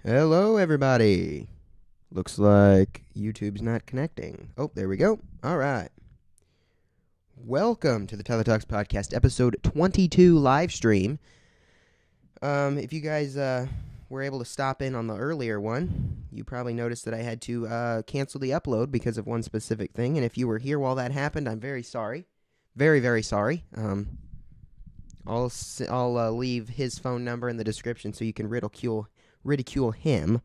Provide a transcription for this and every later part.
Hello, everybody. Looks like YouTube's not connecting. Oh, there we go. All right. Welcome to the Tyler Talks Podcast, episode 22 live stream. If you guys were able to stop in on the earlier one, you probably noticed that I had to cancel the upload because of one specific thing. And if you were here while that happened, I'm very sorry. Very, very sorry. I'll leave his phone number in the description so you can ridicule him.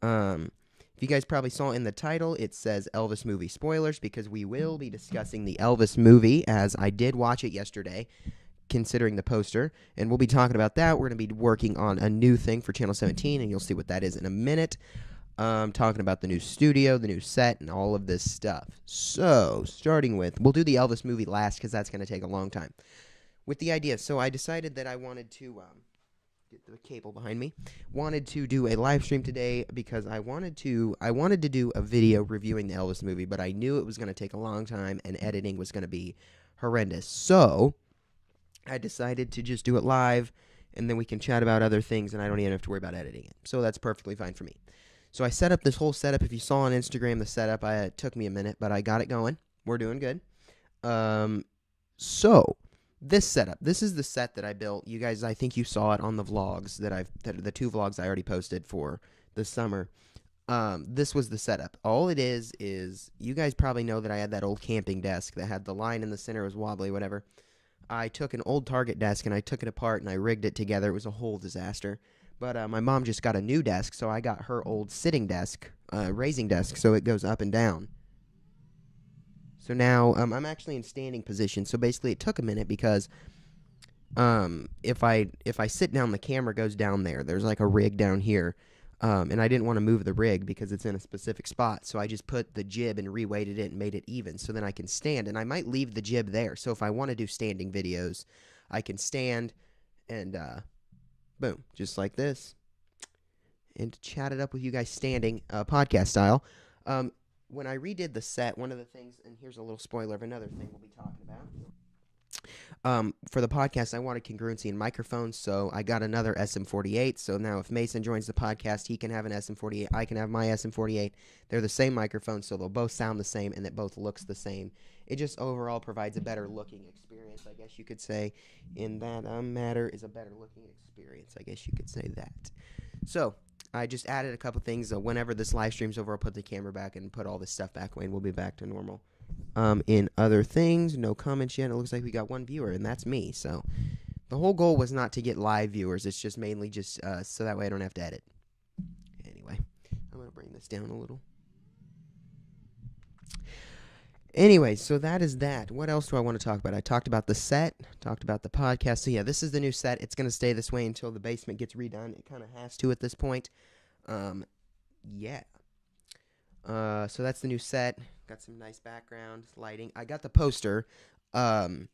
If you guys probably saw in the title, it says Elvis movie spoilers because we will be discussing the Elvis movie as I did watch it yesterday, considering the poster, and we'll be talking about that. We're going to be working on a new thing for Channel 17, and you'll see what that is in a minute. Talking about the new studio, the new set, and all of this stuff. So, starting with, we'll do the Elvis movie last because that's going to take a long time. With the idea, so I decided that I wanted to get the cable behind me. Wanted to do a live stream today because I wanted to do a video reviewing the Elvis movie, but I knew it was going to take a long time and editing was going to be horrendous. So I decided to just do it live, and then we can chat about other things, and I don't even have to worry about editing it. So that's perfectly fine for me. So I set up this whole setup. If you saw on Instagram the setup, it took me a minute, but I got it going. We're doing good. So this setup, this is the set that I built. You guys, I think you saw it on the vlogs the two vlogs I already posted for the summer. This was the setup. All it is you guys probably know that I had that old camping desk that had the line in the center, was wobbly, whatever. I took an old Target desk and I took it apart and I rigged it together. It was a whole disaster. But my mom just got a new desk, so I got her old sitting desk, raising desk, so it goes up and down. So now I'm actually in standing position. So basically, it took a minute because if I sit down, the camera goes down there. There's like a rig down here, and I didn't want to move the rig because it's in a specific spot. So I just put the jib and reweighted it and made it even. So then I can stand, and I might leave the jib there. So if I want to do standing videos, I can stand and boom, just like this, and chat it up with you guys standing, podcast style. When I redid the set, one of the things, and here's a little spoiler of another thing we'll be talking about. For the podcast, I wanted congruency in microphones, so I got another SM48. So now if Mason joins the podcast, he can have an SM48. I can have my SM48. They're the same microphone, so they'll both sound the same, and it both looks the same. It just overall provides a better looking experience, I guess you could say. In that matter is a better looking experience, I guess you could say that. So I just added a couple things. Whenever this live stream's over, I'll put the camera back and put all this stuff back away, and we'll be back to normal. In other things, no comments yet. It looks like we got one viewer, and that's me. So the whole goal was not to get live viewers. It's just mainly just so that way I don't have to edit. Anyway, I'm going to bring this down a little. Anyway, so that is that. What else do I want to talk about? I talked about the set, talked about the podcast. So yeah, this is the new set. It's going to stay this way until the basement gets redone. It kind of has to at this point. Yeah. So that's the new set. Got some nice background lighting. I got the poster. I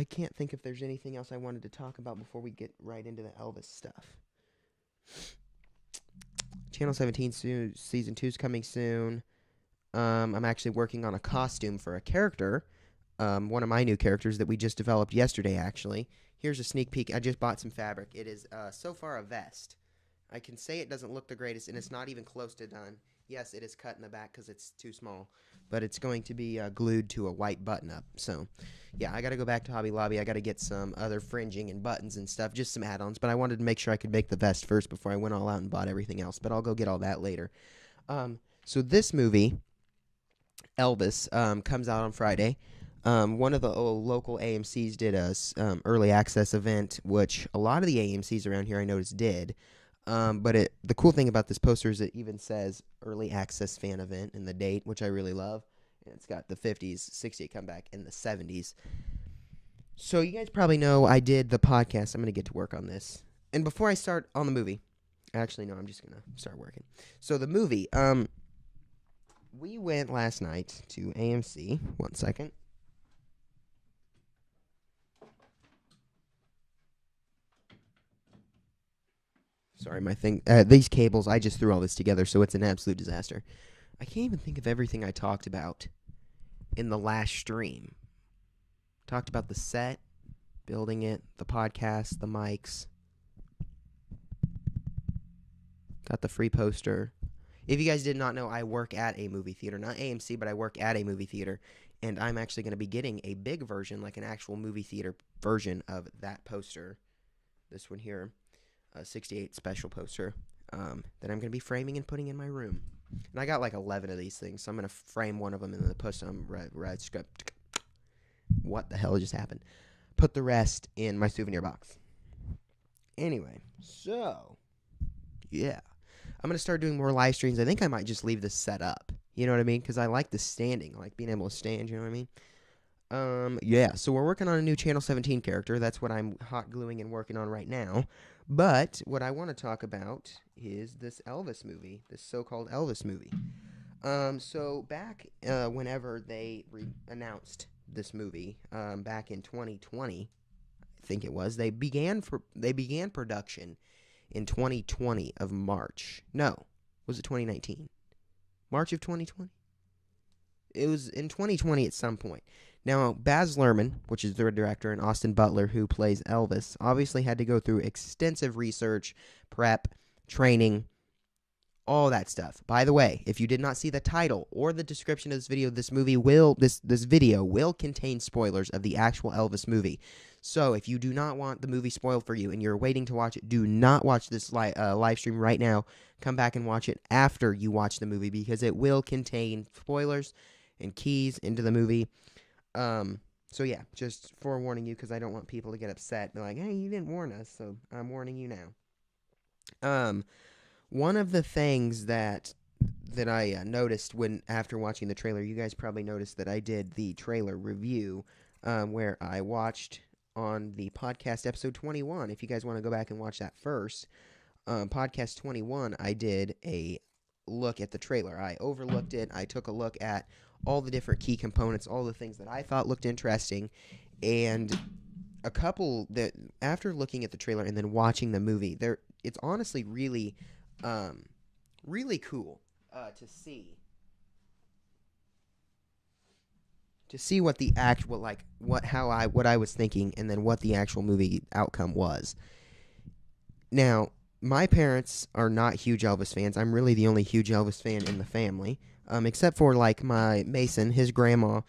can't think if there's anything else I wanted to talk about before we get right into the Elvis stuff. Channel 17 season 2 is coming soon. I'm actually working on a costume for a character, one of my new characters that we just developed yesterday, actually. Here's a sneak peek. I just bought some fabric. It is, so far, a vest. I can say it doesn't look the greatest, and it's not even close to done. Yes, it is cut in the back because it's too small, but it's going to be glued to a white button-up. So, yeah, I got to go back to Hobby Lobby. I got to get some other fringing and buttons and stuff, just some add-ons, but I wanted to make sure I could make the vest first before I went all out and bought everything else, but I'll go get all that later. So this movie, Elvis, comes out on Friday. One of the local AMCs did a early access event, which a lot of the AMCs around here I noticed did. But the cool thing about this poster is it even says early access fan event in the date, which I really love. And it's got the 50s, 60s comeback, and the 70s. So you guys probably know I did the podcast. I'm going to get to work on this. And before I start on the movie, actually, no, I'm just going to start working. So the movie, we went last night to AMC. 1 second. Sorry, my thing. These cables, I just threw all this together, so it's an absolute disaster. I can't even think of everything I talked about in the last stream. Talked about the set, building it, the podcast, the mics. Got the free poster. If you guys did not know, I work at a movie theater. Not AMC, but I work at a movie theater. And I'm actually going to be getting a big version, like an actual movie theater version of that poster. This one here, a 68 special poster that I'm going to be framing and putting in my room. And I got like 11 of these things, so I'm going to frame one of them and then post them. What the hell just happened? Put the rest in my souvenir box. Anyway, so, yeah. I'm going to start doing more live streams. I think I might just leave this set up. You know what I mean? Because I like the standing. I like being able to stand, you know what I mean? Yeah, so we're working on a new Channel 17 character. That's what I'm hot gluing and working on right now. But what I want to talk about is this Elvis movie, this so-called Elvis movie. So back whenever they announced this movie, back in 2020, I think it was, they began production in 2020 of March. No, was it 2019? March of 2020? It was in 2020 at some point. Now, Baz Luhrmann, which is their director, and Austin Butler, who plays Elvis, obviously had to go through extensive research, prep, training, all that stuff. By the way, if you did not see the title or the description of this video, this video will contain spoilers of the actual Elvis movie. So if you do not want the movie spoiled for you and you're waiting to watch it, do not watch this live stream right now. Come back and watch it after you watch the movie because it will contain spoilers and keys into the movie. So yeah, just forewarning you because I don't want people to get upset. They're like, hey, you didn't warn us, so I'm warning you now. One of the things that I noticed after watching the trailer, you guys probably noticed that I did the trailer review where I watched on the podcast episode 21. If you guys want to go back and watch that first, podcast 21, I did a look at the trailer. I overlooked it. I took a look at all the different key components, all the things that I thought looked interesting, and a couple that after looking at the trailer and then watching the movie, it's honestly really really cool to see what the actual what I was thinking and then what the actual movie outcome was. Now, my parents are not huge Elvis fans. I'm really the only huge Elvis fan in the family, except for like my Mason, his grandma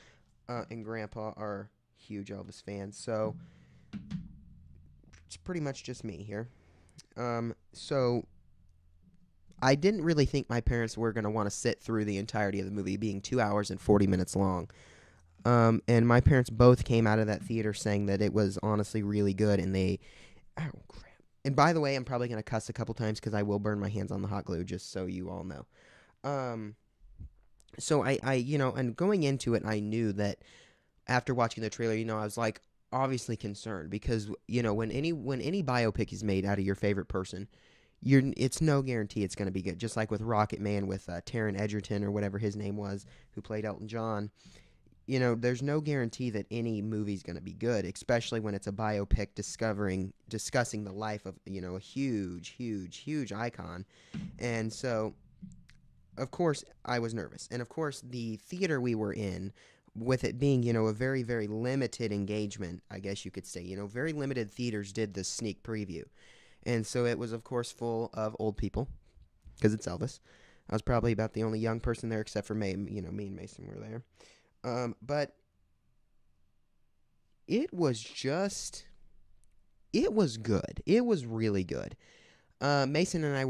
and grandpa are huge Elvis fans. So it's pretty much just me here. So I didn't really think my parents were going to want to sit through the entirety of the movie, being 2 hours and 40 minutes long. And my parents both came out of that theater saying that it was honestly really good, and oh, crap. And by the way, I'm probably going to cuss a couple times because I will burn my hands on the hot glue, just so you all know. So I and going into it, I knew that after watching the trailer, I was like obviously concerned because, when any biopic is made out of your favorite person, it's no guarantee it's going to be good. Just like with Rocket Man with Taron Egerton or whatever his name was, who played Elton John. There's no guarantee that any movie's going to be good, especially when it's a biopic discussing the life of, a huge, huge, huge icon. And so, of course, I was nervous. And, of course, the theater we were in, with it being, a very, very limited engagement, I guess you could say, very limited theaters did this sneak preview. And so it was, of course, full of old people, because it's Elvis. I was probably about the only young person there, except for me and Mason were there. But it was good. It was really good. Mason and I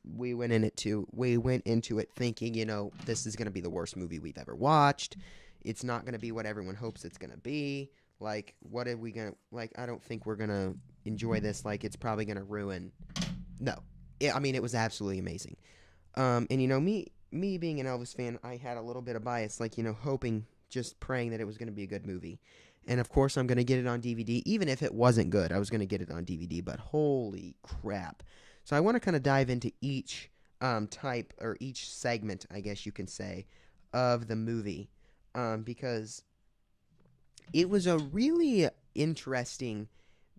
we went into it thinking, this is going to be the worst movie we've ever watched. It's not going to be what everyone hopes it's going to be. Like, what are we going to, I don't think we're going to enjoy this. Like, it's probably going to ruin. No. It was absolutely amazing. And, me being an Elvis fan, I had a little bit of bias, hoping, just praying that it was going to be a good movie. And, of course, I'm going to get it on DVD. Even if it wasn't good, I was going to get it on DVD. But holy crap. So I want to kind of dive into each type, or each segment, I guess you can say, of the movie. Because it was a really interesting.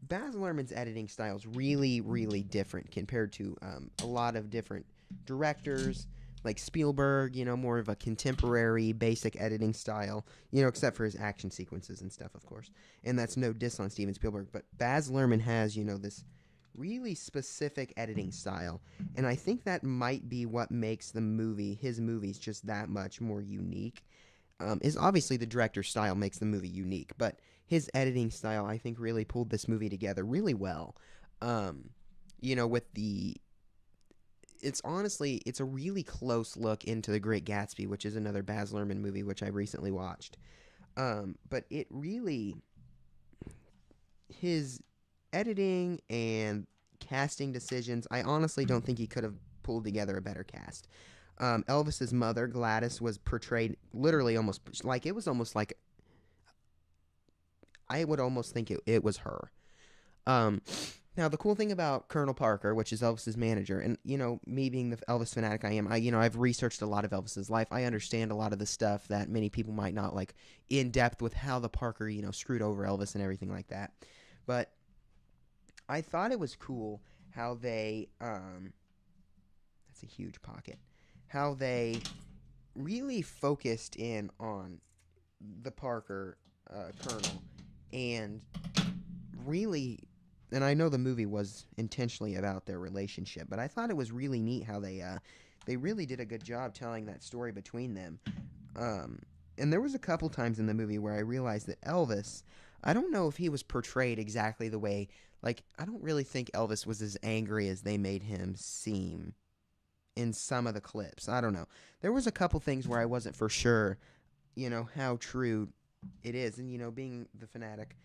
Baz Luhrmann's editing style is really, really different compared to a lot of different directors, like Spielberg, more of a contemporary, basic editing style, except for his action sequences and stuff, of course. And that's no diss on Steven Spielberg, but Baz Luhrmann has, this really specific editing style. And I think that might be what makes his movies, just that much more unique. Is obviously the director's style makes the movie unique, but his editing style, I think, really pulled this movie together really well. Um, with it's a really close look into The Great Gatsby, which is another Baz Luhrmann movie, which I recently watched. But it really, his editing and casting decisions, I honestly don't think he could have pulled together a better cast. Elvis's mother, Gladys, was portrayed literally almost like it was almost like I would almost think it was her. Um, Now the cool thing about Colonel Parker, which is Elvis's manager, and me being the Elvis fanatic I am, I've researched a lot of Elvis's life. I understand a lot of the stuff that many people might not like in depth with how the Parker screwed over Elvis and everything like that. But I thought it was cool how they that's a huge pocket. How they really focused in on the Parker Colonel and really, and I know the movie was intentionally about their relationship, but I thought it was really neat how they really did a good job telling that story between them. And there was a couple times in the movie where I realized that Elvis, I don't know if he was portrayed exactly the way, like, I don't really think Elvis was as angry as they made him seem in some of the clips. I don't know. There was a couple things where I wasn't for sure, how true it is. And, being the fanatic,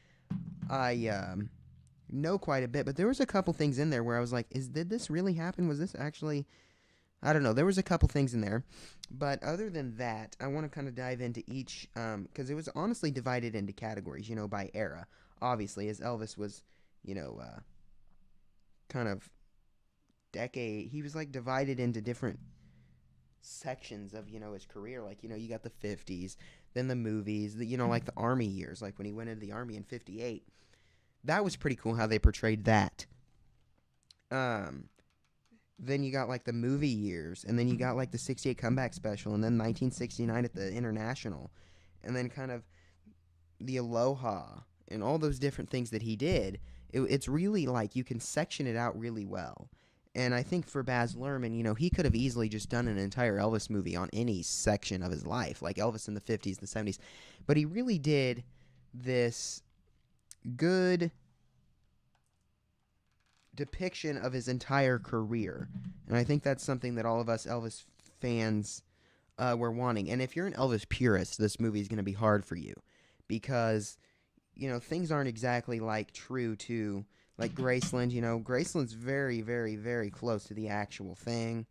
I know quite a bit, but there was a couple things in there where I was like, did this really happen? Was this actually, I don't know. There was a couple things in there, but other than that, I want to kind of dive into each, because it was honestly divided into categories, by era, obviously, as Elvis was, kind of decade, he was like divided into different sections of, his career. Like, you got the 50s, then the movies, like the Army years, like when he went into the Army in 58. That was pretty cool how they portrayed that. Then you got like the movie years, and then you got like the 68 comeback special, and then 1969 at the International, and then kind of the Aloha, and all those different things that he did. It's really like you can section it out really well. And I think for Baz Luhrmann, he could have easily just done an entire Elvis movie on any section of his life, like Elvis in the 50s, the 70s. But he really did this good depiction of his entire career. And I think that's something that all of us Elvis fans were wanting. And if you're an Elvis purist, this movie is going to be hard for you because, things aren't exactly like true to like Graceland. Graceland's very, very, very close to the actual thing.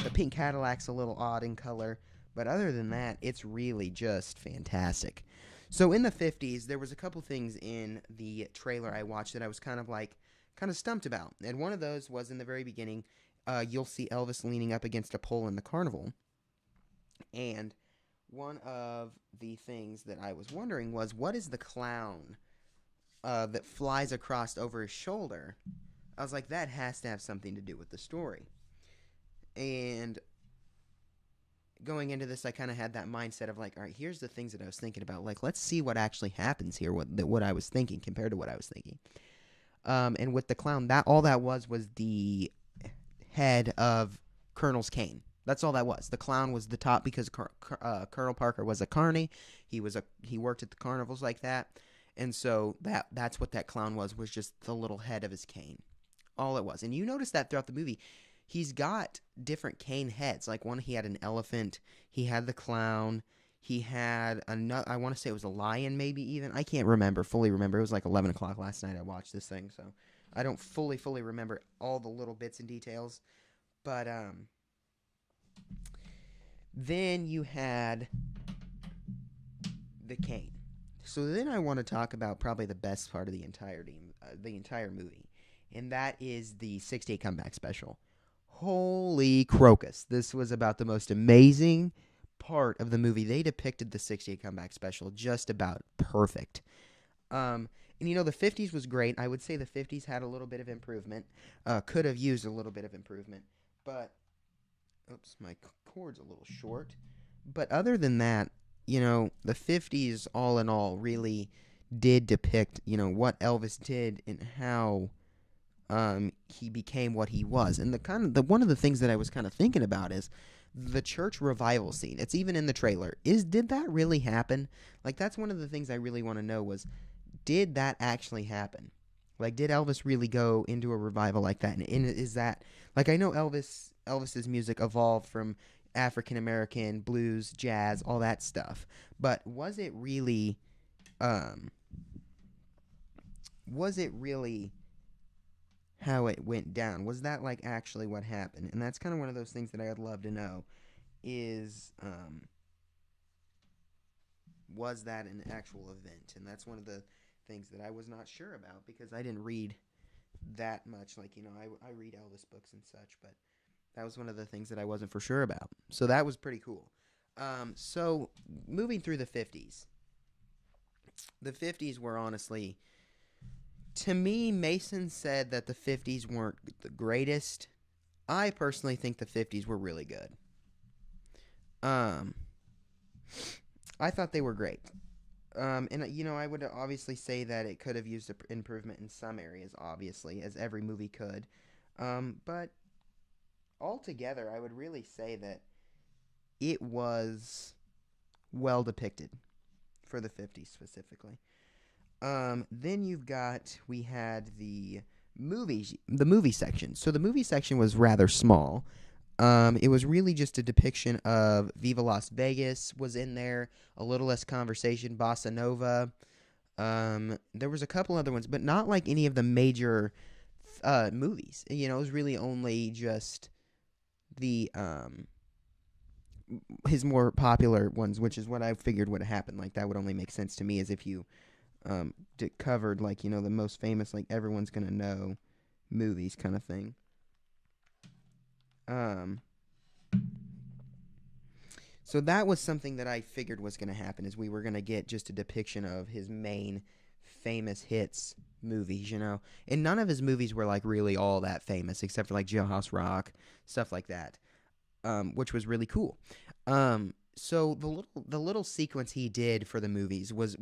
The pink Cadillac's a little odd in color, but other than that, it's really just fantastic. So in the 50s, there was a couple things in the trailer I watched that I was kind of stumped about. And one of those was in the very beginning, you'll see Elvis leaning up against a pole in the carnival. And one of the things that I was wondering was, what is the clown that flies across over his shoulder? I was like, that has to have something to do with the story. And going into this, I kind of had that mindset of like, all right, here's the things that I was thinking about. Like, let's see what actually happens here, what I was thinking compared to what I was thinking. And with the clown, all that was the head of Colonel's cane. That's all that was. The clown was the top because Colonel Parker was a carny. He worked at the carnivals like that. And so that's what that clown was just the little head of his cane. All it was. And you notice that throughout the movie, he's got different cane heads. Like one, he had an elephant. He had the clown. He had another, I want to say it was a lion maybe even. I can't fully remember. It was like 11 o'clock last night I watched this thing. So I don't fully remember all the little bits and details. But then you had the cane. So then I want to talk about probably the best part of the entire movie. And that is the 68 comeback special. Holy crocus. This was about the most amazing part of the movie. They depicted the 68 comeback special just about perfect. And the 50s was great. I would say the 50s had a little bit of improvement. Could have used a little bit of improvement. But, oops, my cord's a little short. But other than that, the 50s, all in all, really did depict, what Elvis did and how he became what he was. And one of the things that I was kind of thinking about is the church revival scene. It's even in the trailer. Did that really happen? Like, that's one of the things I really want to know was, did that actually happen? Like, did Elvis really go into a revival like that? And is that, like, I know Elvis's music evolved from African American blues, jazz, all that stuff. But was it really how it went down? Was that like actually what happened? And that's kind of one of those things that I'd love to know is was that an actual event? And that's one of the things that I was not sure about because I didn't read that much. Like, I read Elvis books and such, but that was one of the things that I wasn't for sure about. So that was pretty cool. So moving through the 50s. The 50s were honestly, to me, Mason said that the 50s weren't the greatest. I personally think the 50s were really good. I thought they were great. And, I would obviously say that it could have used improvement in some areas, obviously, as every movie could. But altogether, I would really say that it was well depicted for the 50s specifically. Then we had the movie section. So the movie section was rather small. It was really just a depiction of Viva Las Vegas was in there, A Little Less Conversation, Bossa Nova. There was a couple other ones, but not like any of the major movies. It was really only just the his more popular ones, which is what I figured would have happened. Like, that would only make sense to me as if you covered, like, the most famous, like, everyone's gonna know movies kind of thing. So that was something that I figured was going to happen, is we were going to get just a depiction of his main famous hits movies, and none of his movies were like really all that famous, except for like Jailhouse Rock, stuff like that, which was really cool. So the little sequence he did for the movies was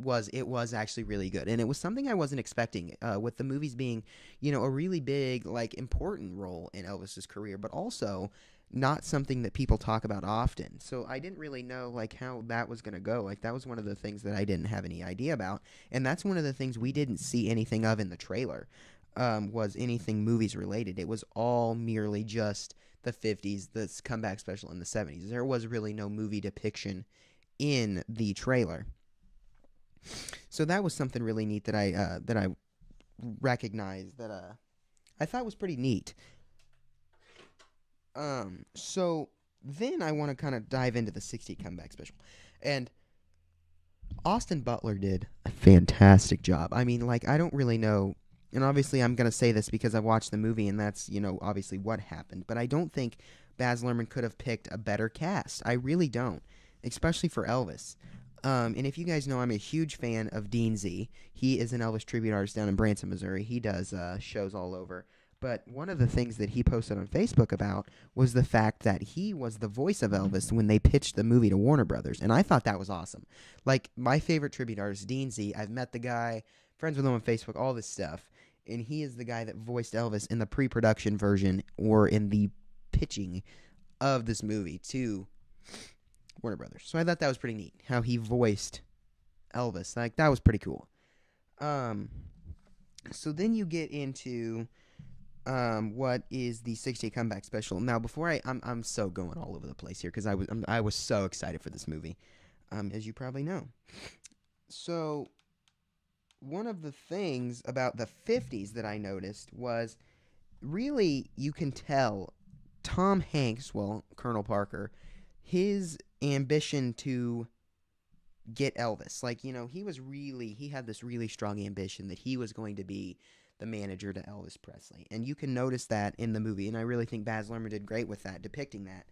actually really good, and it was something I wasn't expecting. With the movies being, a really big, like, important role in Elvis's career, but also not something that people talk about often. So I didn't really know, like, how that was gonna go. Like, that was one of the things that I didn't have any idea about, and that's one of the things we didn't see anything of in the trailer. Was anything movies related. It was all merely just the 50s, this comeback special in the 70s. There was really no movie depiction in the trailer. So that was something really neat that I recognized, that I thought was pretty neat. So then I want to kind of dive into the 60 comeback special. And Austin Butler did a fantastic job. I mean, like, I don't really know. And obviously I'm going to say this because I watched the movie, and that's, obviously what happened. But I don't think Baz Luhrmann could have picked a better cast. I really don't, especially for Elvis. And if you guys know, I'm a huge fan of Dean Z. He is an Elvis tribute artist down in Branson, Missouri. He does shows all over. But one of the things that he posted on Facebook about was the fact that he was the voice of Elvis when they pitched the movie to Warner Brothers. And I thought that was awesome. Like, my favorite tribute artist, Dean Z, I've met the guy, friends with him on Facebook, all this stuff. And he is the guy that voiced Elvis in the pre-production version or in the pitching of this movie to Warner Brothers. So I thought that was pretty neat, how he voiced Elvis. Like, that was pretty cool. So then you get into what is the 60 comeback special. Now, before I'm so going all over the place here because I was so excited for this movie, as you probably know. So one of the things about the 50s that I noticed was really, you can tell Tom Hanks, Colonel Parker, his ambition to get Elvis. Like, he had this really strong ambition that he was going to be the manager to Elvis Presley. And you can notice that in the movie, and I really think Baz Luhrmann did great with that, depicting that.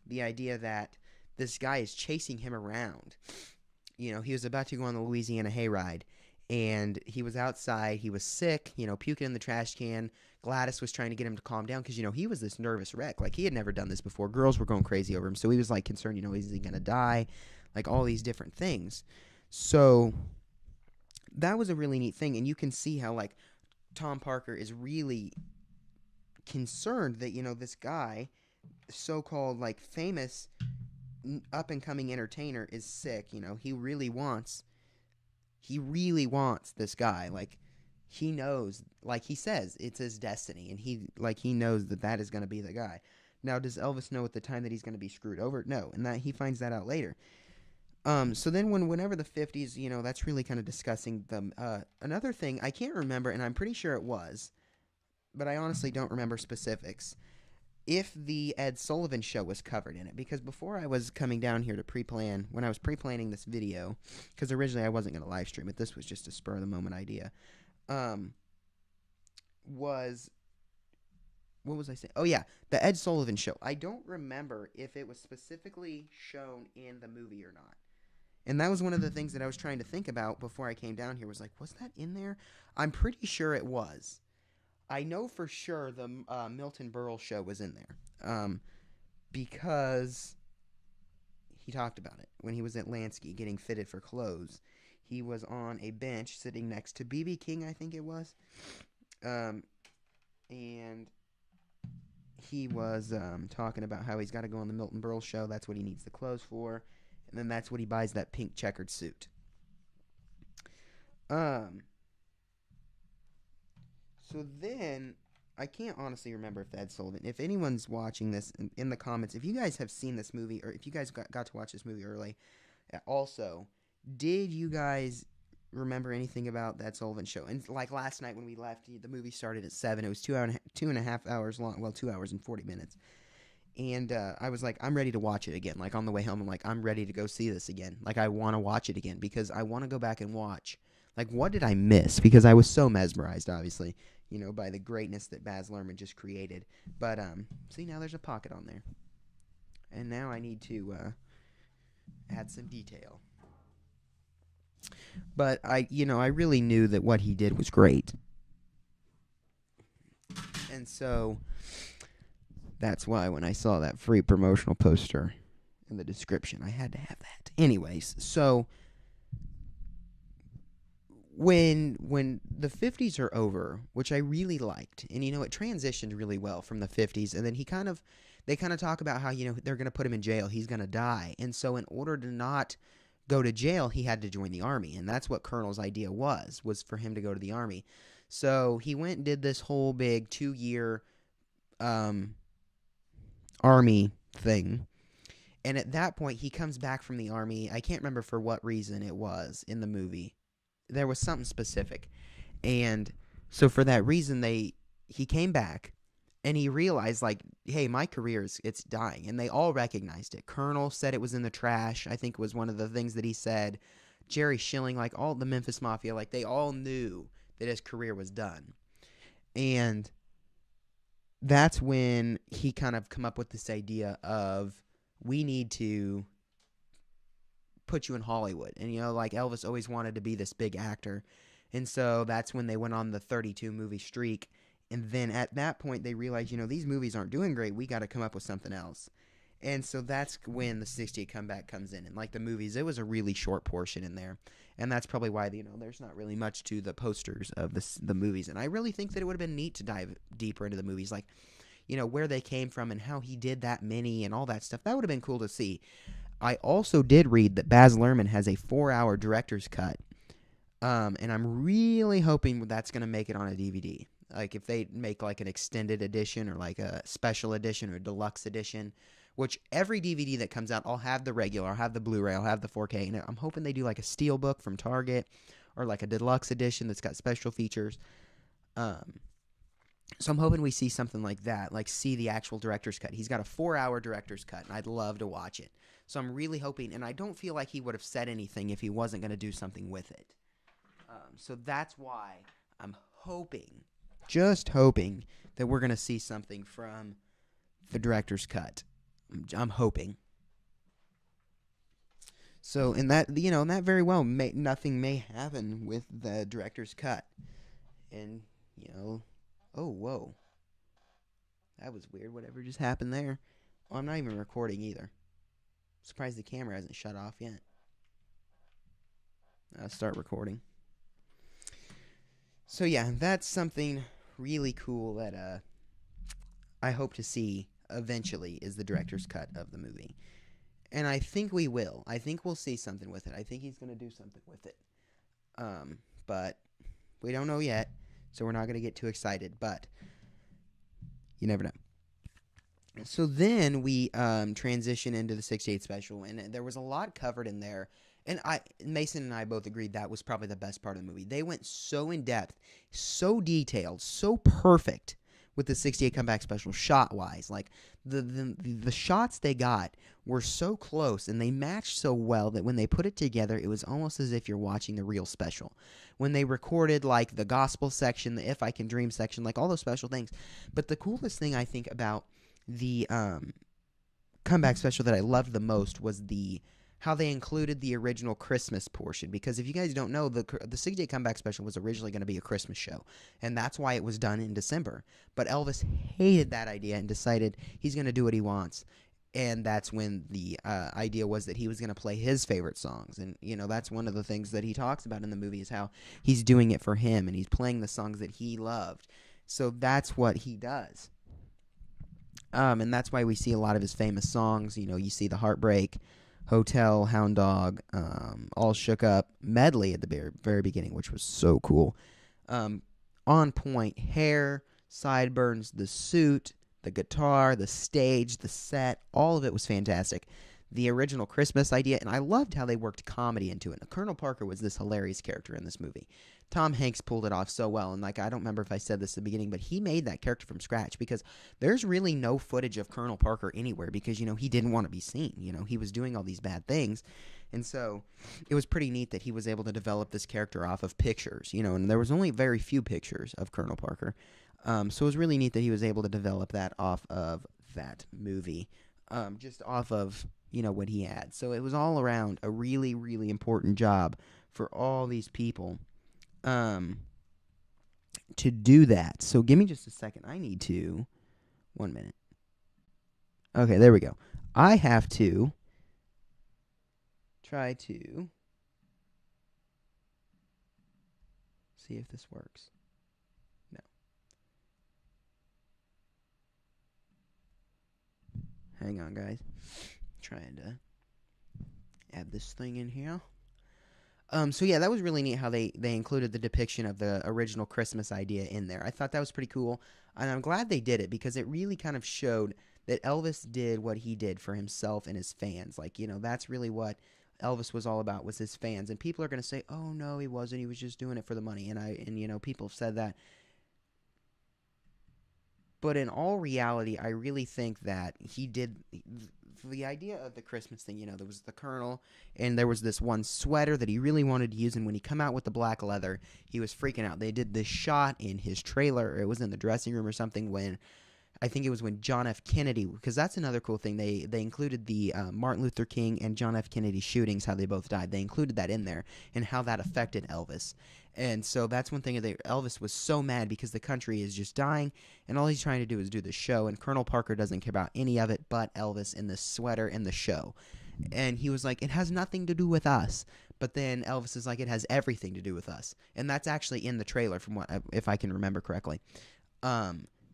The idea that this guy is chasing him around. He was about to go on the Louisiana hayride, and he was outside, he was sick, puking in the trash can. Gladys was trying to get him to calm down because, he was this nervous wreck. Like, he had never done this before. Girls were going crazy over him, so he was, like, concerned, is he going to die? Like, all these different things. So that was a really neat thing, and you can see how, like, Tom Parker is really concerned that, you know, this guy, so-called like famous up and coming entertainer, is sick. You know, he really wants this guy. Like, he knows, like he says, it's his destiny, and he knows that that is going to be the guy. Now, does Elvis know at the time that he's going to be screwed over? No, and that he finds that out later. So then whenever the 50s, you know, that's really kind of discussing them. Another thing, I can't remember, and I'm pretty sure it was, but I honestly don't remember specifics, if the Ed Sullivan Show was covered in it. Because before I was coming down here to pre-plan, when I was pre-planning this video, because originally I wasn't going to live stream it, this was just a spur-of-the-moment idea, was, what was I saying? Oh, yeah, the Ed Sullivan Show. I don't remember if it was specifically shown in the movie or not. And that was one of the things that I was trying to think about before I came down here, was like, was that in there? I'm pretty sure it was. I know for sure the Milton Berle show was in there, because he talked about it when he was at Lansky getting fitted for clothes. He was on a bench sitting next to B.B. King, I think it was, and he was talking about how he's got to go on the Milton Berle show. That's what he needs the clothes for, and then that's what he buys that pink checkered suit. So then, I can't honestly remember if Ed Sullivan, if anyone's watching this in the comments, if you guys have seen this movie, or if you guys got to watch this movie early, also, did you guys remember anything about the Ed Sullivan Show? And like last night when we left, the movie started at 7. It was 2.5 hours long, well, 2 hours and 40 minutes. And I was like, I'm ready to watch it again. Like, on the way home, I'm like, I'm ready to go see this again. Like, I want to watch it again, because I want to go back and watch. Like, what did I miss? Because I was so mesmerized, obviously, you know, by the greatness that Baz Luhrmann just created. But, see, now there's a pocket on there. And now I need to add some detail. But I really knew that what he did was great. And so that's why when I saw that free promotional poster in the description, I had to have that. Anyways, so when the 50s are over, which I really liked, and you know, it transitioned really well from the 50s, and then they kind of talk about how, you know, they're going to put him in jail, he's going to die, and so in order to not go to jail, he had to join the army, and that's what Colonel's idea was for him to go to the army. So he went and did this whole big 2-year army thing, and at that point he comes back from the army. I can't remember for what reason it was in the movie. There was something specific, and so for that reason he came back, and he realized, like, hey, my career it's dying, and they all recognized it. Colonel said it was in the trash, I think was one of the things that he said. Jerry Schilling, like all the Memphis Mafia, like they all knew that his career was done, and that's when he kind of come up with this idea of, we need to put you in Hollywood. And, you know, like Elvis always wanted to be this big actor. And so that's when they went on the 32 movie streak. And then at that point they realized, you know, these movies aren't doing great. We got to come up with something else. And so that's when the 60 comeback comes in. And like the movies, it was a really short portion in there. And that's probably why, you know, there's not really much to the posters of the movies. And I really think that it would have been neat to dive deeper into the movies, like, you know, where they came from and how he did that many and all that stuff. That would have been cool to see. I also did read that Baz Luhrmann has a 4-hour director's cut, and I'm really hoping that's going to make it on a DVD. Like, if they make, like, an extended edition or, like, a special edition or deluxe edition, which every DVD that comes out, I'll have the regular, I'll have the Blu-ray, I'll have the 4K, and I'm hoping they do, like, a steelbook from Target or, like, a deluxe edition that's got special features. So I'm hoping we see something like that, like see the actual director's cut. He's got a 4-hour director's cut, and I'd love to watch it. So I'm really hoping, and I don't feel like he would have said anything if he wasn't going to do something with it. So that's why I'm hoping, just hoping, that we're going to see something from the director's cut. I'm hoping. So in that, you know, and that very well, nothing may happen with the director's cut. And, you know, oh, whoa. That was weird. Whatever just happened there. Oh, I'm not even recording either. Surprised the camera hasn't shut off yet. I'll start recording. So yeah, that's something really cool that I hope to see eventually is the director's cut of the movie. And I think we will. I think we'll see something with it. I think he's going to do something with it. But we don't know yet, so we're not going to get too excited, but you never know. So then we transition into the 68 special, and there was a lot covered in there. And Mason and I both agreed that was probably the best part of the movie. They went so in depth, so detailed, so perfect with the 68 comeback special shot wise. Like the shots they got were so close and they matched so well that when they put it together, it was almost as if you're watching the real special. When they recorded like the gospel section, the If I Can Dream section, like all those special things. But the coolest thing I think about the comeback special that I loved the most was how they included the original Christmas portion. Because if you guys don't know, the 68 comeback special was originally going to be a Christmas show, and that's why it was done in December. But Elvis hated that idea and decided he's going to do what he wants. And that's when the idea was that he was going to play his favorite songs. And, that's one of the things that he talks about in the movie is how he's doing it for him and he's playing the songs that he loved. So that's what he does. And that's why we see a lot of his famous songs. You see the Heartbreak, Hotel, Hound Dog, All Shook Up medley at the very, very beginning, which was so cool. On point hair, sideburns, the suit, the guitar, the stage, the set, all of it was fantastic. The original Christmas idea, and I loved how they worked comedy into it. Colonel Parker was this hilarious character in this movie. Tom Hanks pulled it off so well, and I don't remember if I said this at the beginning, but he made that character from scratch because there's really no footage of Colonel Parker anywhere because, he didn't want to be seen. He was doing all these bad things, and so it was pretty neat that he was able to develop this character off of pictures, and there was only very few pictures of Colonel Parker. So it was really neat that he was able to develop that off of that movie, just off of what he had. So it was all around a really, really important job for all these people to do that. So give me just a second. I need to 1 minute. Okay, there we go. I have to try to see if this works. No. Hang on, guys. Trying to add this thing in here. So yeah, that was really neat how they included the depiction of the original Christmas idea in there. I thought that was pretty cool, and I'm glad they did it because it really kind of showed that Elvis did what he did for himself and his fans. Like, that's really what Elvis was all about, was his fans. And people are going to say, "Oh no, he wasn't. He was just doing it for the money." And people have said that. But in all reality, I really think that he did the idea of the Christmas thing. There was the Colonel, and there was this one sweater that he really wanted to use. And when he come out with the black leather, he was freaking out. They did this shot in his trailer. It was in the dressing room or something when I think it was when John F. Kennedy, because that's another cool thing. They included the Martin Luther King and John F. Kennedy shootings, how they both died. They included that in there and how that affected Elvis. And so that's one thing that Elvis was so mad because the country is just dying, and all he's trying to do is do the show. And Colonel Parker doesn't care about any of it but Elvis and the sweater and the show. And he was like, "It has nothing to do with us." But then Elvis is like, "It has everything to do with us." And that's actually in the trailer, from if I can remember correctly.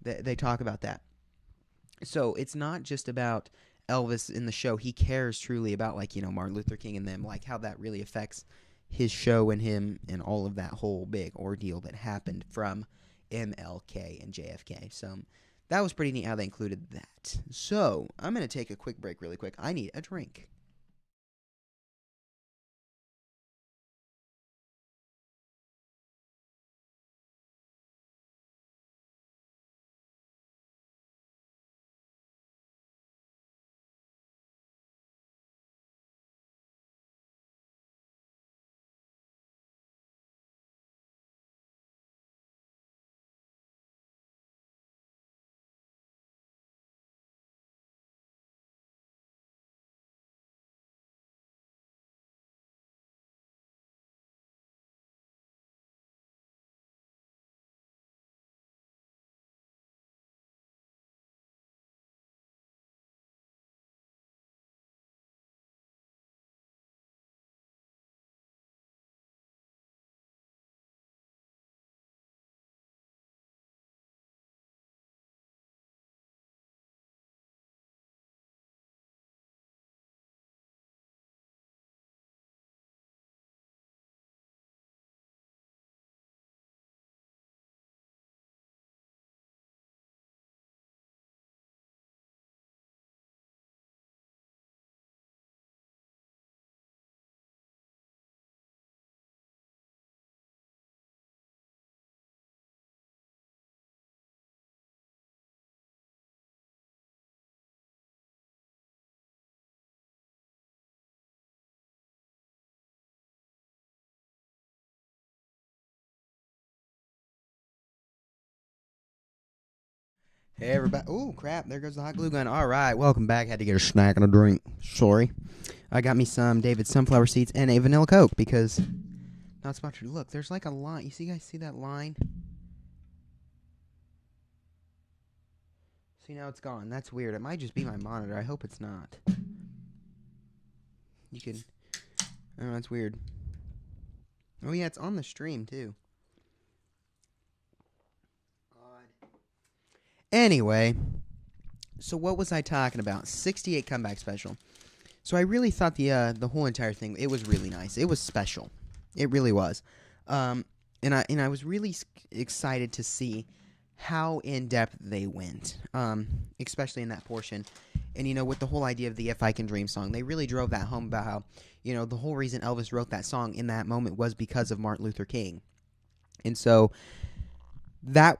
They talk about that. So it's not just about Elvis in the show. He cares truly about, like, Martin Luther King and them, like how that really affects his show and him and all of that whole big ordeal that happened from MLK and JFK. So that was pretty neat how they included that. So I'm going to take a quick break really quick. I need a drink. Hey everybody! Oh crap! There goes the hot glue gun. All right, welcome back. Had to get a snack and a drink. Sorry, I got me some David sunflower seeds and a vanilla Coke because not sponsored. Look, there's like a line. You see, guys, see that line? See, now it's gone. That's weird. It might just be my monitor. I hope it's not. You can. Oh, that's weird. Oh yeah, it's on the stream too. Odd. Anyway. So what was I talking about? 68 comeback special. So I really thought the whole entire thing, it was really nice. It was special. It really was. And I was really excited to see how in depth they went, especially in that portion. And with the whole idea of the "If I Can Dream" song, they really drove that home about how the whole reason Elvis wrote that song in that moment was because of Martin Luther King. And so that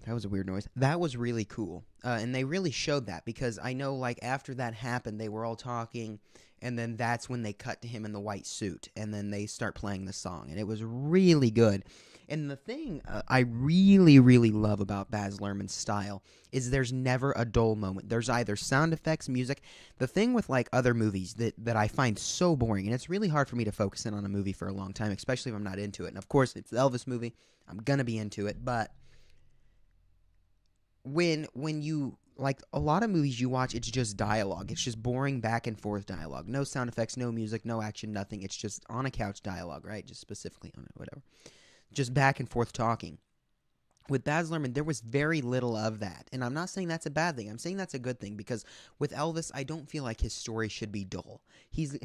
was a weird noise. That was really cool. And they really showed that because I know, like, after that happened, they were all talking, and then that's when they cut to him in the white suit, and then they start playing the song, and it was really good. And the thing I really, really love about Baz Luhrmann's style is there's never a dull moment. There's either sound effects, music. The thing with, like, other movies that I find so boring, and it's really hard for me to focus in on a movie for a long time, especially if I'm not into it. And, of course, it's the Elvis movie. I'm going to be into it, but when you, like, a lot of movies you watch, it's just dialogue. It's just boring back and forth dialogue. No sound effects, no music, no action, nothing. It's just on a couch dialogue, right? Just specifically on it, whatever. Just back and forth talking. With Baz Luhrmann, there was very little of that. And I'm not saying that's a bad thing. I'm saying that's a good thing because with Elvis, I don't feel like his story should be dull. He's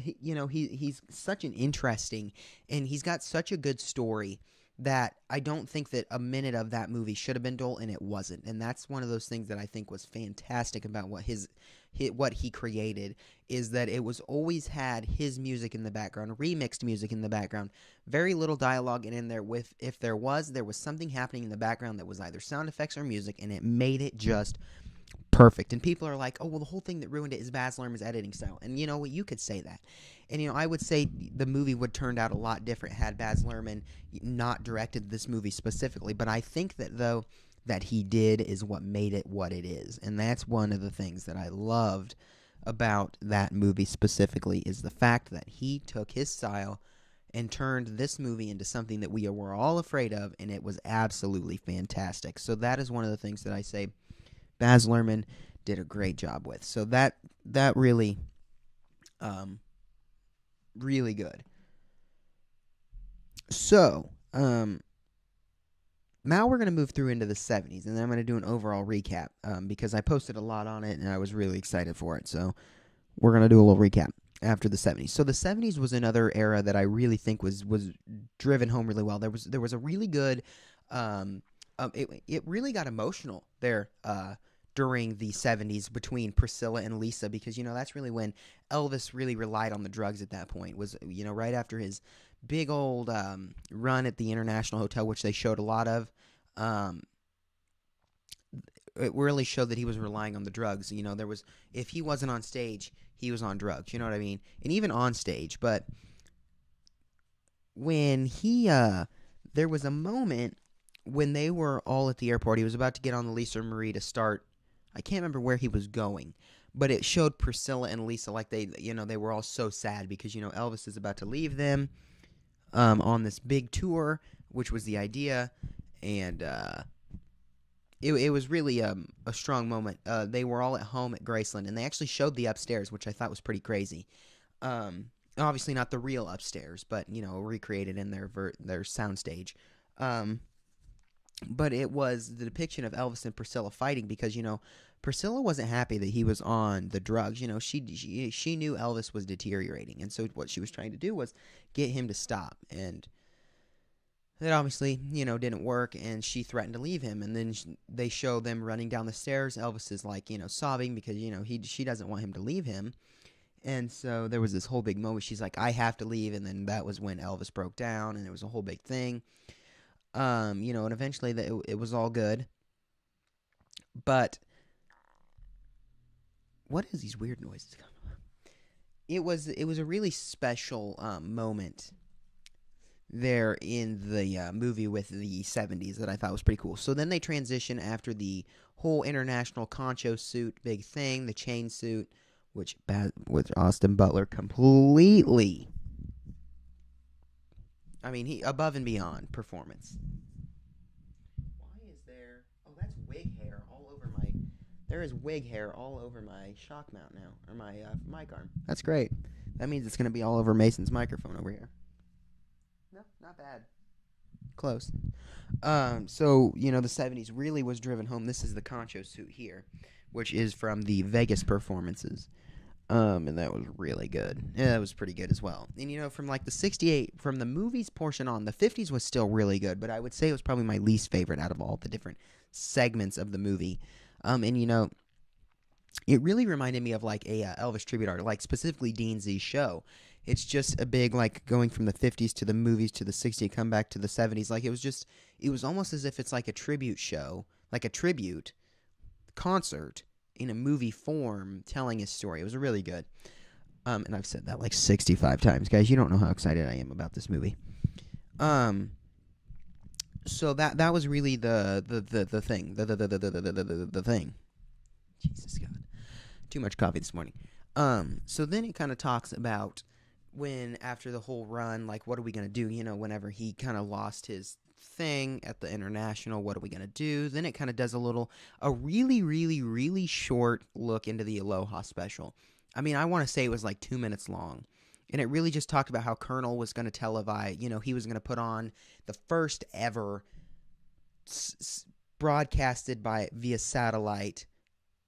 such an interesting, and he's got such a good story that I don't think that a minute of that movie should have been dull, and it wasn't. And that's one of those things that I think was fantastic about what he created, is that it was always had his music in the background, remixed music in the background, very little dialogue, and in there, if there was something happening in the background that was either sound effects or music, and it made it just perfect. And people are like, oh, well, the whole thing that ruined it is Baz Luhrmann's editing style. And you know what? You could say that. And, I would say the movie would turned out a lot different had Baz Luhrmann not directed this movie specifically. But I think that, though, that he did is what made it what it is. And that's one of the things that I loved about that movie specifically, is the fact that he took his style and turned this movie into something that we were all afraid of, and it was absolutely fantastic. So that is one of the things that I say Baz Luhrmann did a great job with. So that really, really good. So, now we're going to move through into the 70s, and then I'm going to do an overall recap, because I posted a lot on it, and I was really excited for it. So we're going to do a little recap after the 70s. So the 70s was another era that I really think was driven home really well. There was a really good, it really got emotional there, during the 70s between Priscilla and Lisa, because, that's really when Elvis really relied on the drugs at that point, was, right after his big old run at the International Hotel, which they showed a lot of. It really showed that he was relying on the drugs. There was, if he wasn't on stage, he was on drugs, you know what I mean? And even on stage, but when there was a moment when they were all at the airport, he was about to get on the Lisa Marie to start. I can't remember where he was going, but it showed Priscilla and Lisa like they were all so sad because, Elvis is about to leave them on this big tour, which was the idea, and it was really a strong moment. They were all at home at Graceland, and they actually showed the upstairs, which I thought was pretty crazy. Obviously not the real upstairs, but, recreated in their soundstage. But it was the depiction of Elvis and Priscilla fighting because, Priscilla wasn't happy that he was on the drugs. She knew Elvis was deteriorating, and so what she was trying to do was get him to stop. And that obviously, didn't work, and she threatened to leave him. And then they show them running down the stairs. Elvis is like, sobbing because, she doesn't want him to leave him. And so there was this whole big moment. She's like, I have to leave. And then that was when Elvis broke down, and it was a whole big thing. And eventually it was all good. But what is these weird noises? It was a really special moment there in the movie with the 70s that I thought was pretty cool. So then they transition after the whole international concho suit, big thing, the chain suit, which with Austin Butler completely. I mean, he above and beyond performance. Why is there? Oh, that's wig hair all over my. There is wig hair all over my shock mount now, or my mic arm. That's great. That means it's gonna be all over Mason's microphone over here. No, not bad. Close. So, the 70s really was driven home. This is the concho suit here, which is from the Vegas performances. And that was really good. Yeah, that was pretty good as well. And, from like the 68, from the movies portion on, the 50s was still really good, but I would say it was probably my least favorite out of all the different segments of the movie. And, it really reminded me of like a Elvis tribute art, like specifically Dean Z's show. It's just a big, like, going from the 50s to the movies to the 60s, come back to the 70s. Like, it was almost as if it's like a tribute show, like a tribute concert in a movie form telling his story. It was really good. And I've said that like 65 times. Guys, you don't know how excited I am about this movie. So that was really the thing. The thing. Jesus God. Too much coffee this morning. So then it kind of talks about when, after the whole run, like, what are we going to do? Whenever he kind of lost his thing at the International, what are we going to do? Then it kind of does a really, really, really short look into the Aloha special. I mean, I want to say it was like 2 minutes long. And it really just talked about how Colonel was going to televise, he was going to put on the first ever broadcasted via satellite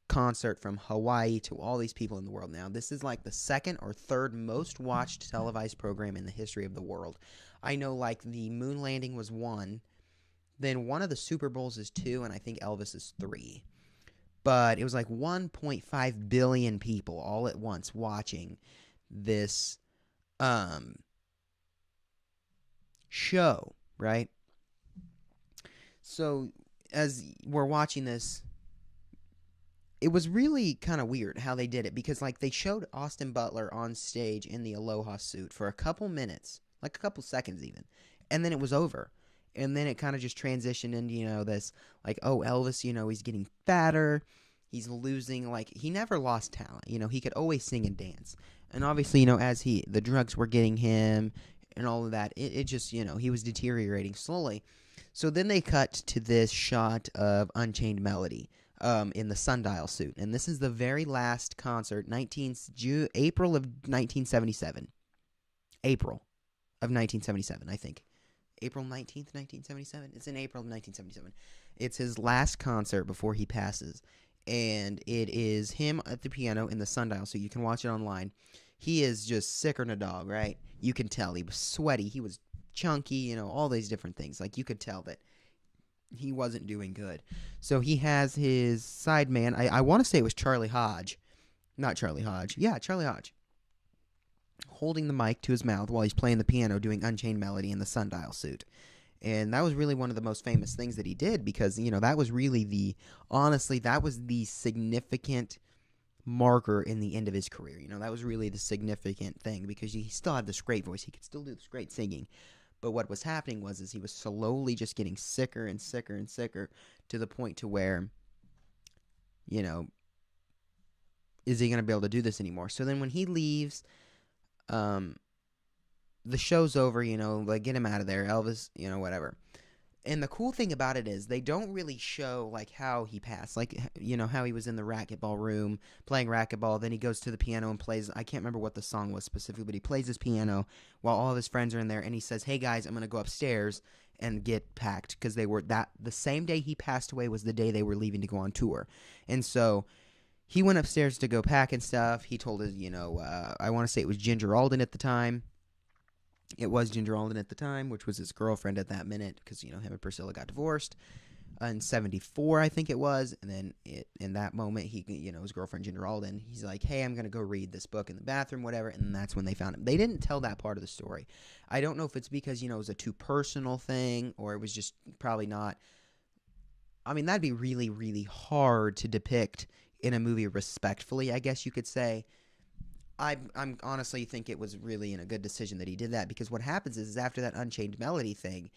concert from Hawaii to all these people in the world. Now, this is like the second or third most watched televised program in the history of the world. I know, like, the moon landing was 1, then one of the Super Bowls is 2, and I think Elvis is 3. But it was like 1.5 billion people all at once watching this show, right? So as we're watching this, it was really kind of weird how they did it, because like they showed Austin Butler on stage in the Aloha suit for a couple minutes, like a couple seconds even, and then it was over. And then it kind of just transitioned into, this, like, oh, Elvis, he's getting fatter, he's losing, like, he never lost talent, he could always sing and dance. And obviously, as the drugs were getting him and all of that, it just, he was deteriorating slowly. So then they cut to this shot of Unchained Melody in the sundial suit. And this is the very last concert, April of 1977. April of 1977, I think. April 19th, 1977? It's in April of 1977. It's his last concert before he passes. And it is him at the piano in the sundial, so you can watch it online. He is just sicker than a dog, right? You can tell. He was sweaty. He was chunky, all these different things. Like, you could tell that he wasn't doing good. So he has his sideman. I want to say it was Charlie Hodge. Not Charlie Hodge. Yeah, Charlie Hodge. Holding the mic to his mouth while he's playing the piano, doing Unchained Melody in the sundial suit. And that was really one of the most famous things that he did, because, that was really that was the significant marker in the end of his career. That was really the significant thing, because he still had this great voice. He could still do this great singing. But what was happening was he was slowly just getting sicker and sicker and sicker, to the point to where, is he going to be able to do this anymore? So then when he leaves, the show's over, like, get him out of there, Elvis, whatever. And the cool thing about it is they don't really show, like, how he passed. Like, how he was in the racquetball room playing racquetball. Then he goes to the piano and plays. I can't remember what the song was specifically, but he plays his piano while all of his friends are in there. And he says, hey, guys, I'm going to go upstairs and get packed. Because the same day he passed away was the day they were leaving to go on tour. And so he went upstairs to go pack and stuff. He told his, I want to say it was Ginger Alden at the time. It was Ginger Alden at the time, which was his girlfriend at that minute, because, him and Priscilla got divorced in 74, I think it was. And then in that moment, his girlfriend, Ginger Alden, he's like, hey, I'm going to go read this book in the bathroom, whatever. And that's when they found him. They didn't tell that part of the story. I don't know if it's because, it was a too personal thing, or it was just probably not. I mean, that'd be really, really hard to depict in a movie respectfully, I guess you could say. I'm honestly think it was really a good decision that he did that, because what happens is after that Unchained Melody thing,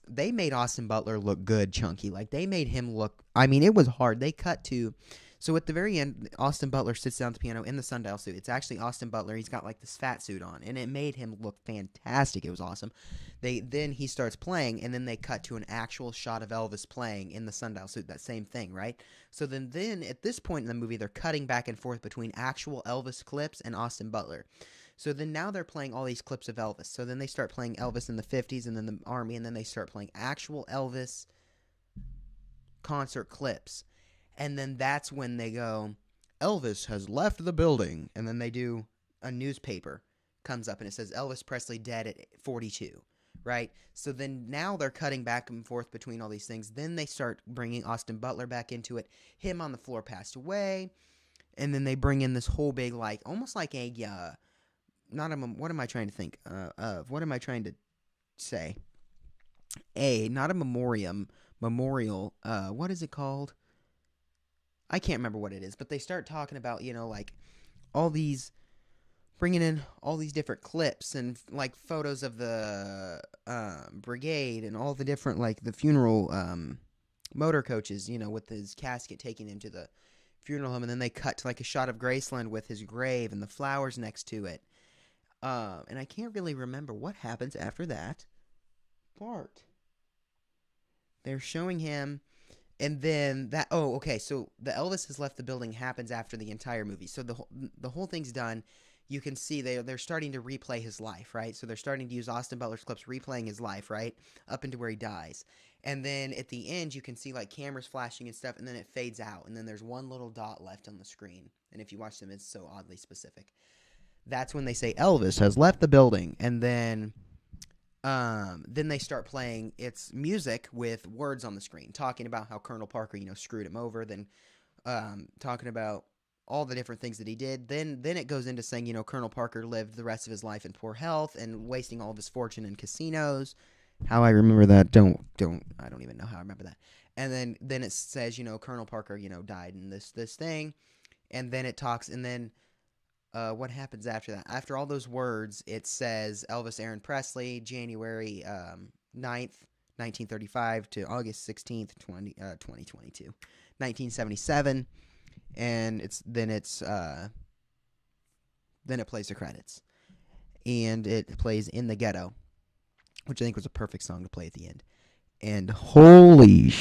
they made Austin Butler look good, chunky. Like, they made him look, I mean, it was hard. They cut to, so at the very end, Austin Butler sits down at the piano in the sundial suit. It's actually Austin Butler. He's got like this fat suit on, and it made him look fantastic. It was awesome. Then he starts playing, and then they cut to an actual shot of Elvis playing in the sundial suit. That same thing, right? So then at this point in the movie, they're cutting back and forth between actual Elvis clips and Austin Butler. So then now they're playing all these clips of Elvis. So then they start playing Elvis in the 50s and then the Army, and then they start playing actual Elvis concert clips. And then that's when they go, Elvis has left the building. And then they do a newspaper comes up and it says Elvis Presley dead at 42, right? So then now they're cutting back and forth between all these things. Then they start bringing Austin Butler back into it. Him on the floor passed away. And then they bring in this whole big, like, almost like a, what am I trying to think of? What am I trying to say? Not a memorial. What is it called? I can't remember what it is, but they start talking about, like all these, bringing in all these different clips and like photos of the brigade and all the different, like the funeral motor coaches, with his casket taking him to the funeral home. And then they cut to like a shot of Graceland with his grave and the flowers next to it. And I can't really remember what happens after that part. They're showing him, and then that. Oh, okay. So the Elvis has left the building happens after the entire movie. So the whole thing's done. You can see they're starting to replay his life, right? So they're starting to use Austin Butler's clips, replaying his life, right, up into where he dies. And then at the end, you can see like cameras flashing and stuff, and then it fades out, and then there's one little dot left on the screen. And if you watch them, it's so oddly specific. That's when they say Elvis has left the building, and then they start playing its music with words on the screen, talking about how Colonel Parker, screwed him over. Then talking about all the different things that he did. Then it goes into saying, Colonel Parker lived the rest of his life in poor health and wasting all of his fortune in casinos. How I remember that? I don't even know how I remember that. And then it says, Colonel Parker, died in this thing, and then it talks, and then. What happens after that? After all those words, it says Elvis Aaron Presley, January 9th, 1935 to August 16th, 2022, 1977, and then it plays the credits, and it plays In the Ghetto, which I think was a perfect song to play at the end. And holy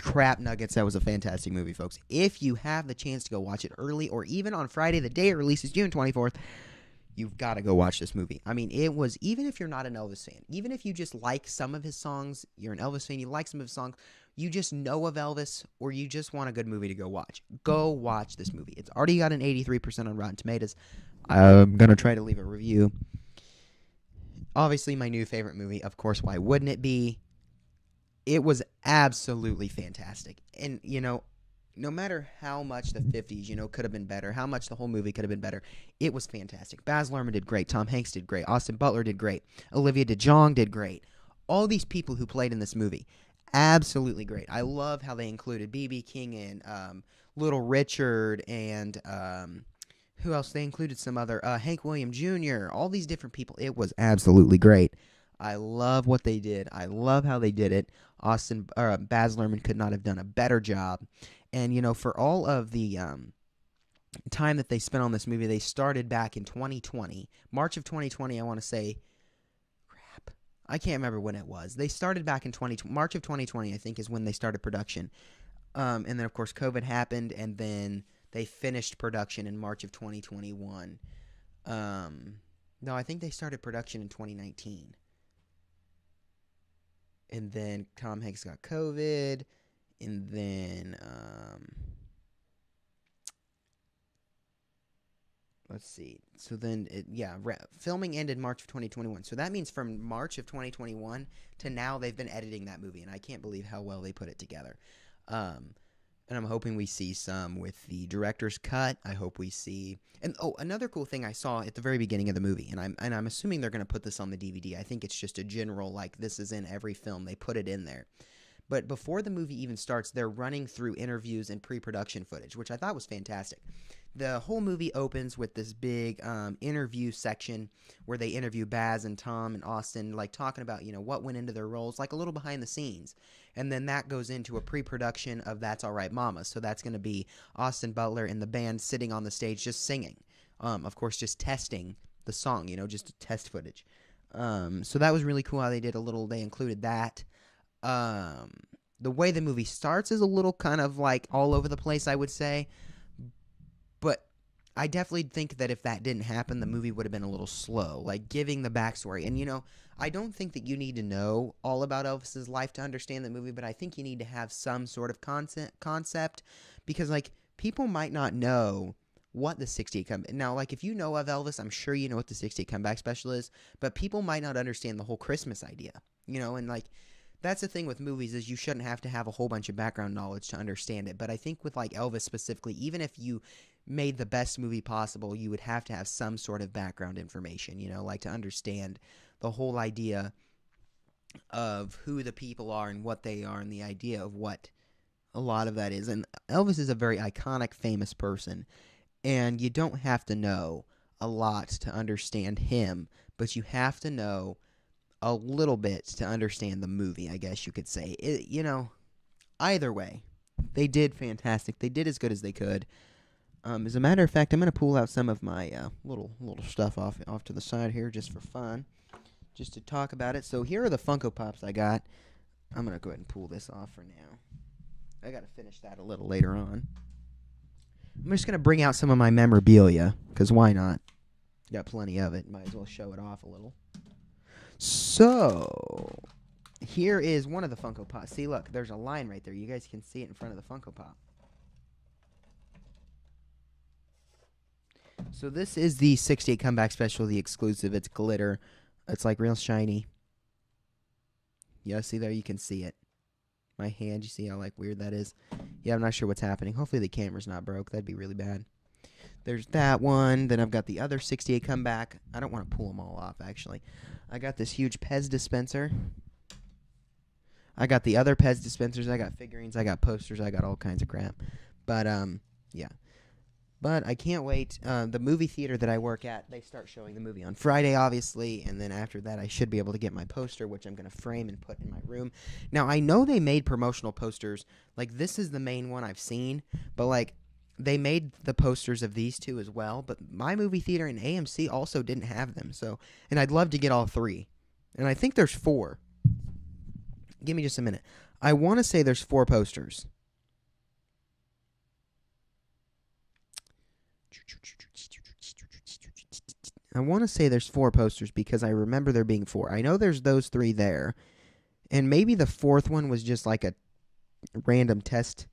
crap nuggets, that was a fantastic movie, folks. If you have the chance to go watch it early or even on Friday, the day it releases, June 24th, you've got to go watch this movie. I mean, it was, even if you're not an Elvis fan, even if you just like some of his songs, you're an Elvis fan, you like some of his songs, you just know of Elvis, or you just want a good movie to go watch this movie. It's already got an 83% on Rotten Tomatoes. I'm going to try to leave a review. Obviously, my new favorite movie, of course, why wouldn't it be? It was absolutely fantastic. And, no matter how much the 50s, could have been better, how much the whole movie could have been better, it was fantastic. Baz Luhrmann did great. Tom Hanks did great. Austin Butler did great. Olivia DeJonge did great. All these people who played in this movie, absolutely great. I love how they included B.B. King and Little Richard and who else? They included some other, Hank Williams Jr., all these different people. It was absolutely great. I love what they did. I love how they did it. Baz Luhrmann could not have done a better job. And, for all of the time that they spent on this movie, they started back in 2020. March of 2020, I want to say. Crap. I can't remember when it was. They started back in March of 2020, I think, is when they started production. And then, of course, COVID happened, and then they finished production in March of 2021. No, I think they started production in 2019. And then Tom Hanks got COVID, and then, let's see. So then, filming ended March of 2021. So that means from March of 2021 to now, they've been editing that movie, and I can't believe how well they put it together. And I'm hoping we see some with the director's cut. I hope we see, and another cool thing I saw at the very beginning of the movie, and I'm assuming they're going to put this on the DVD. I think it's just a general, like, this is in every film. They put it in there. But before the movie even starts, they're running through interviews and pre-production footage, which I thought was fantastic. the whole movie opens with this big interview section where they interview Baz and Tom and Austin, like talking about, you know, what went into their roles, like a little behind the scenes. And then that goes into a pre-production of That's All Right Mama. So that's going to be Austin Butler and the band sitting on the stage just singing. Of course, just testing the song, you know, just test footage. So that was really cool how they included that. The way the movie starts is a little kind of like all over the place, I would say. But I definitely think that if that didn't happen, the movie would have been a little slow, like giving the backstory. And, you know, I don't think that you need to know all about Elvis's life to understand the movie, but I think you need to have some sort of concept because, like, people might not know what the 68 comeback. Now, like, if you know of Elvis, I'm sure you know what the 68 comeback special is, but people might not understand the whole Christmas idea, you know, and, like, that's the thing with movies is you shouldn't have to have a whole bunch of background knowledge to understand it. But I think with, like, Elvis specifically, even if you made the best movie possible, you would have to have some sort of background information, you know, like to understand the whole idea of who the people are and what they are and the idea of what a lot of that is. And Elvis is a very iconic, famous person, and you don't have to know a lot to understand him, but you have to know a little bit to understand the movie, I guess you could say. You know, either way, they did fantastic. They did as good as they could. As a matter of fact, I'm going to pull out some of my little stuff off to the side here just for fun, just to talk about it. So here are the Funko Pops I got. I'm going to go ahead and pull this off for now. I got to finish that a little later on. I'm just going to bring out some of my memorabilia, because why not? Got plenty of it. Might as well show it off a little. So, here is one of the Funko Pops. See, look, there's a line right there. You guys can see it in front of the Funko Pop. So this is the 68 Comeback Special, the exclusive. It's glitter. It's like real shiny. Yeah, see there? You can see it. My hand, you see how like weird that is? Yeah, I'm not sure what's happening. Hopefully the camera's not broke. That'd be really bad. There's that one. Then I've got the other 68 Comeback. I don't want to pull them all off, actually. I got this huge Pez dispenser. I got the other Pez dispensers. I got figurines. I got posters. I got all kinds of crap. But, yeah. But I can't wait. The movie theater that I work at, they start showing the movie on Friday, obviously, and then after that I should be able to get my poster, which I'm going to frame and put in my room. Now, I know they made promotional posters. Like, this is the main one I've seen, but, like, they made the posters of these two as well, but my movie theater and AMC also didn't have them, so, and I'd love to get all three. And I think there's 4. Give me just a minute. I want to say there's 4 posters. I want to say there's 4 posters because I remember there being 4. I know there's those 3 there. And maybe the 4th one was just like a random test.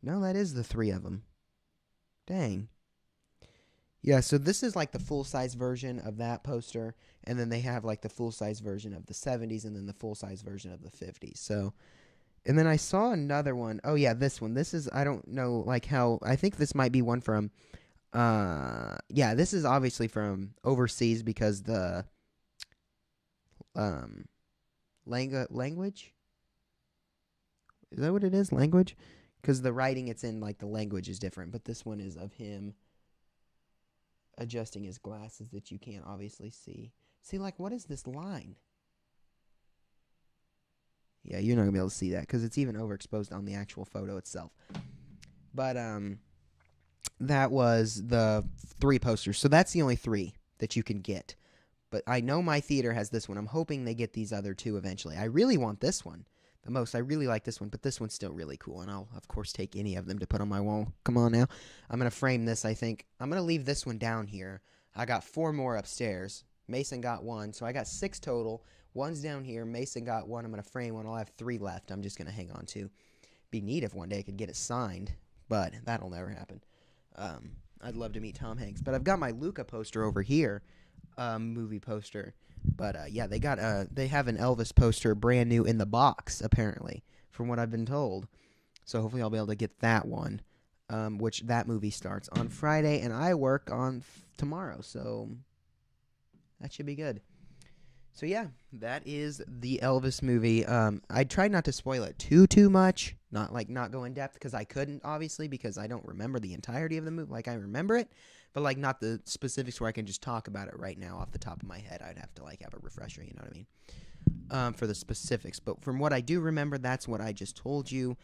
No, that is the 3 of them. Dang. Yeah, so this is like the full-size version of that poster. And then they have like the full-size version of the 70s and then the full-size version of the 50s. So, and then I saw another one. Oh, yeah, this one. This is, I don't know, like how, I think this might be one from, yeah, this is obviously from overseas because the, language? Is that what it is? Language? Because the writing it's in, like, the language is different. But this one is of him adjusting his glasses that you can't obviously see. See, like, what is this line? Yeah, you're not going to be able to see that because it's even overexposed on the actual photo itself. But, that was the 3 posters. So that's the only 3 that you can get. But I know my theater has this one. I'm hoping they get these other 2 eventually. I really want this one the most. I really like this one, but this one's still really cool. And I'll, of course, take any of them to put on my wall. Come on now. I'm going to frame this, I think. I'm going to leave this one down here. I got 4 more upstairs. Mason got 1. So I got 6 total. 1's down here. Mason got 1. I'm going to frame 1. I'll have 3 left. I'm just going to hang on to. Be neat if one day I could get it signed, but that'll never happen. I'd love to meet Tom Hanks. But I've got my Luca poster over here, movie poster. But, yeah, they have an Elvis poster brand new in the box, apparently, from what I've been told. So hopefully I'll be able to get that one, which that movie starts on Friday, and I work on tomorrow. So that should be good. So, yeah, that is the Elvis movie. I tried not to spoil it too much, not go in depth, because I couldn't, obviously, because I don't remember the entirety of the movie. Like, I remember it, but like not the specifics where I can just talk about it right now off the top of my head. I'd have to like have a refresher, you know what I mean? For the specifics. But from what I do remember, that's what I just told you.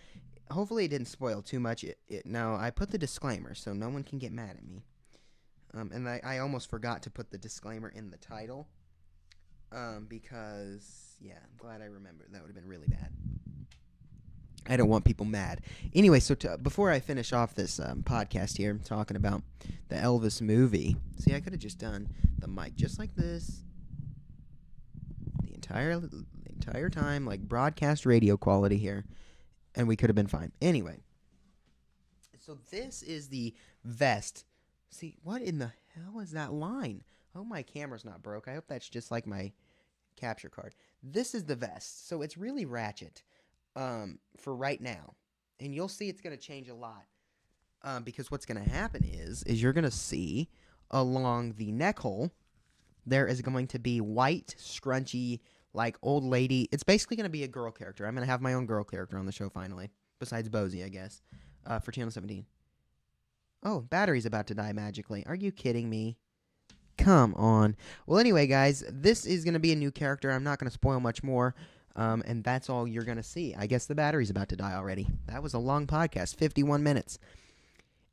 Hopefully it didn't spoil too much. Now, I put the disclaimer, so no one can get mad at me. And I almost forgot to put the disclaimer in the title. Because, yeah, I'm glad I remembered. That would have been really bad. I don't want people mad. Anyway, so before I finish off this podcast here, I'm talking about the Elvis movie. See, I could have just done the mic just like this the entire time, like broadcast radio quality here, and we could have been fine. Anyway, so this is the vest. See, what in the hell is that line? Oh, my camera's not broke. I hope that's just like my capture card. This is the vest. So it's really ratchet. For right now, and you'll see it's going to change a lot, because what's going to happen is you're going to see along the neck hole there is going to be white, scrunchy, like old lady. It's basically going to be a girl character. I'm going to have my own girl character on the show finally, besides Bozy, I guess, for Channel 17. Oh, battery's about to die magically. Are you kidding me? Come on. Well, anyway, guys, this is going to be a new character. I'm not going to spoil much more. And that's all you're going to see. I guess the battery's about to die already. That was a long podcast, 51 minutes.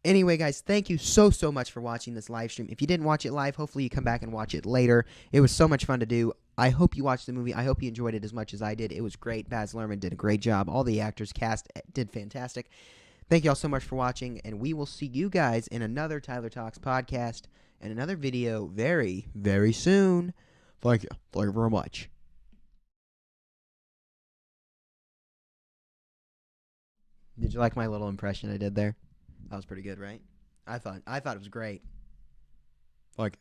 Anyway, guys, thank you so much for watching this live stream. If you didn't watch it live, hopefully you come back and watch it later. It was so much fun to do. I hope you watched the movie. I hope you enjoyed it as much as I did. It was great. Baz Luhrmann did a great job. All the actors, cast, did fantastic. Thank you all so much for watching, and we will see you guys in another Tyler Talks podcast and another video very, very soon. Thank you. Thank you very much. Did you like my little impression I did there? That was pretty good, right? I thought it was great. Like